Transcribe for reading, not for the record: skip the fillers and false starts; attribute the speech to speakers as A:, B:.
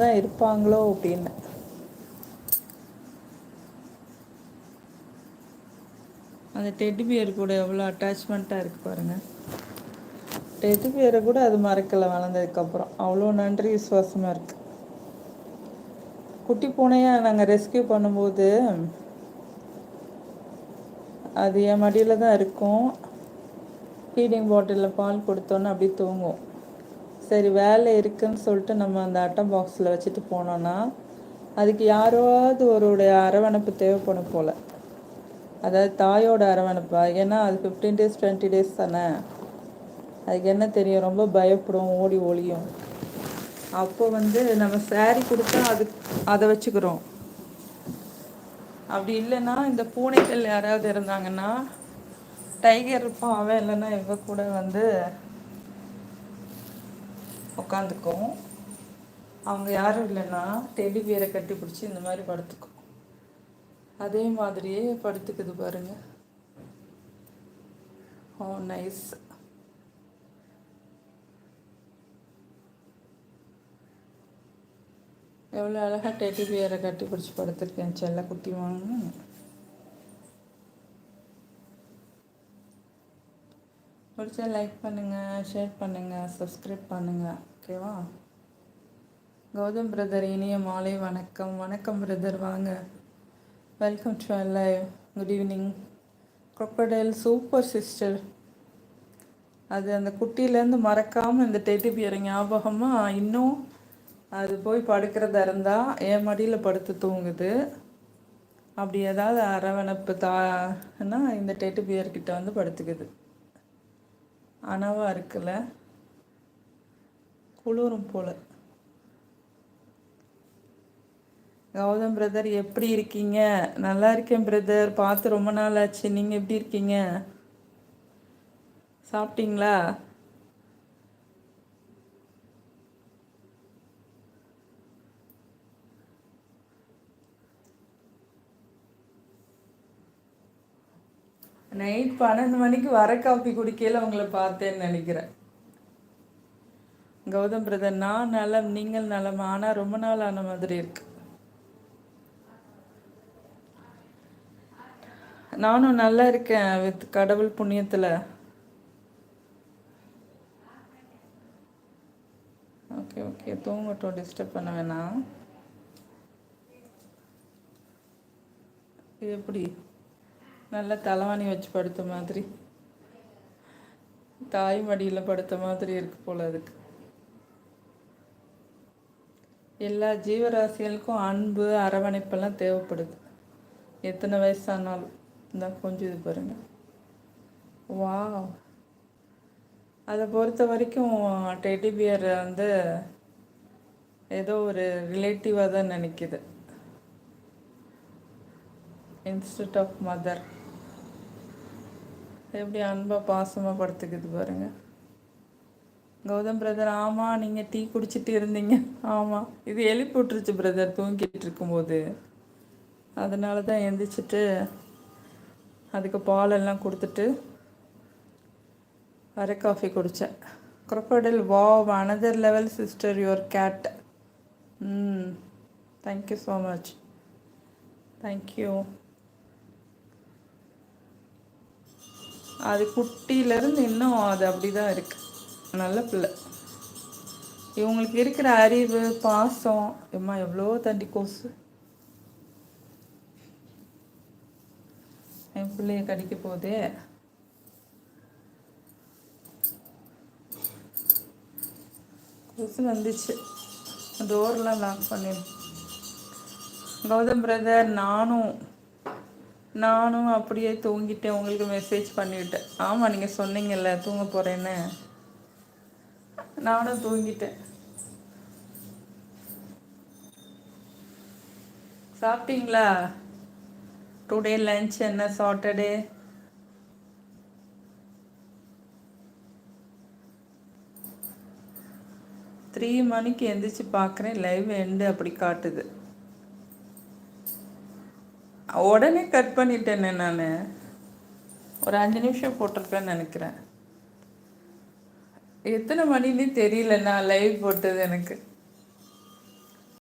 A: தான் இருப்பாங்களோ அப்படின்னு. அந்த டெடி பியர் கூட எவ்வளோ அட்டாச்மெண்ட்டாக இருக்குது பாருங்கள். டெடி பியரை கூட அது மறக்கலை வளர்ந்ததுக்கப்புறம். அவ்வளோ நன்றி விசுவாசமாக இருக்குது. குட்டி பூனையாக நாங்கள் ரெஸ்கியூ பண்ணும்போது அது என் மடியில் தான் இருக்கும். ஃபீடிங் பாட்டிலில் பால் கொடுத்தோன்னே அப்படியே தூங்கும். சரி வேலை இருக்குன்னு சொல்லிட்டு நம்ம அந்த அட்டை பாக்ஸில் வச்சுட்டு போனோன்னா அதுக்கு யாராவது ஒருடைய அரவணைப்பு தேவைப்படும் போல். அதாவது தாயோட அரவணைப்பா. ஏன்னா அது 15 days 20 days தானே. அதுக்கு என்ன தெரியும், ரொம்ப பயப்படும், ஓடி ஒளியும். அப்போ நம்ம சாரி கொடுத்தா அதை வச்சுக்கிறோம். அப்படி இல்லைன்னா இந்த பூனைகள் யாராவது இருந்தாங்கன்னா டைகர் இருப்பான் அவன், இல்லைன்னா இவ கூட உட்காந்துக்கும். அவங்க யாரும் இல்லைன்னா டெடி பியரை கட்டி பிடிச்சி இந்த மாதிரி படுத்துக்கும். அதே மாதிரியே படுத்துக்குது பாருங்க. ஓ நைஸ். எவ்வளோ அழகாக டெடி பியரை கட்டி பிடிச்சி படுத்துருக்கேன். செல்ல குட்டி வாங்க. பிடிச்சா லைக் பண்ணுங்கள், ஷேர் பண்ணுங்கள், சப்ஸ்கிரைப் பண்ணுங்கள். ஓகேவா? கௌதம் பிரதர் இனிய மாலை வணக்கம். வணக்கம் பிரதர், வாங்க. Welcome to live. Good evening. crocodile super sister. அது அந்த குட்டியிலேருந்து மறக்காமல் இந்த டெடி பியரை ஞாபகமாக இன்னும் அது போய் படுக்கிறதா இருந்தால் என் மடியில் படுத்து தூங்குது. அப்படி ஏதாவது அரவணைப்பு தான்னா இந்த டெடி பியர்கிட்ட படுத்துக்குது. அனவாக இருக்குல்ல, குளிரும் போல். கௌதம் பிரதர் எப்படி இருக்கீங்க? நல்லா இருக்கேன் பிரதர், பார்த்து ரொம்ப நாள் ஆச்சு. நீங்கள் எப்படி இருக்கீங்க? சாப்பிட்டீங்களா? நைட் 12 மணிக்கு வர காஃபி குடிக்கையில் உங்களை பார்த்தேன்னு நினைக்கிறேன். கௌதம் பிரதர், நான் நலம், நீங்கள் நலம். ஆனால் ரொம்ப நாள் ஆன மாதிரி இருக்கு. நானும் நல்லா இருக்கேன் வித் கடவுள் புண்ணியத்தில். ஓகே ஓகே, தூங்கட்டும், டிஸ்டர்ப் பண்ண வேணாம். இது எப்படி நல்ல தலைவாணி வச்சு படுத்த மாதிரி, தாய் மடியில் படுத்த மாதிரி இருக்கு போல். அதுக்கு எல்லா ஜீவராசிகளுக்கும் அன்பு அரவணைப்பெல்லாம் தேவைப்படுது, எத்தனை வயசானாலும். இந்த கொஞ்சம் இது பாருங்க. வா, அதை பொறுத்த வரைக்கும் டெடி பியர் ஏதோ ஒரு ரிலேட்டிவாக தான் நினைக்குது, இன்ஸ்டெட் ஆஃப் மதர். எப்படி அன்பாக பாசமாக படுத்துக்குது பாருங்க. கௌதம் பிரதர், ஆமாம் நீங்கள் டீ குடிச்சிட்டு இருந்தீங்க. ஆமாம், இது எழுப்பி விட்டுருச்சு பிரதர் தூங்கிட்டு இருக்கும்போது. அதனால தான் எழுந்திரிச்சிட்டு அதுக்கு பாலெல்லாம் கொடுத்துட்டு அரை காஃபி குடித்தேன். crocodile, wow, another level sister, your cat. Thank you so much. Thank you. அது குட்டியிலேருந்து இன்னும் அது அப்படி தான் இருக்கு. நல்ல பிள்ளை. இவங்களுக்கு இருக்கிற அறிவு, பாசம். எம்மா எவ்வளோ தண்டி கோசு என் பிள்ளைய கடிக்க போதே. கொசு வந்துச்சு, டோர்லாம் லாக் பண்ணிடு. கௌதம் பிரதர், நானும் அப்படியே தூங்கிட்டேன். உங்களுக்கு மெசேஜ் பண்ணிவிட்டேன். ஆமாம், நீங்கள் சொன்னீங்கல்ல தூங்க போகிறேன்னு. நானும் தூங்கிட்டேன். சாப்பிட்டீங்களா? டுடே லஞ்ச் என்ன? சாட்டர்டே. த்ரீ மணிக்கு எந்திரிச்சு பார்க்குறேன், லைவ் எண்டு அப்படி காட்டுது. உடனே கட் பண்ணிட்டேனே நான். ஒரு 5 நிமிஷம் போட்டிருப்பேன்னு நினைக்கிறேன். எத்தனை மணின்னு தெரியல நான் லைவ் போட்டது எனக்கு.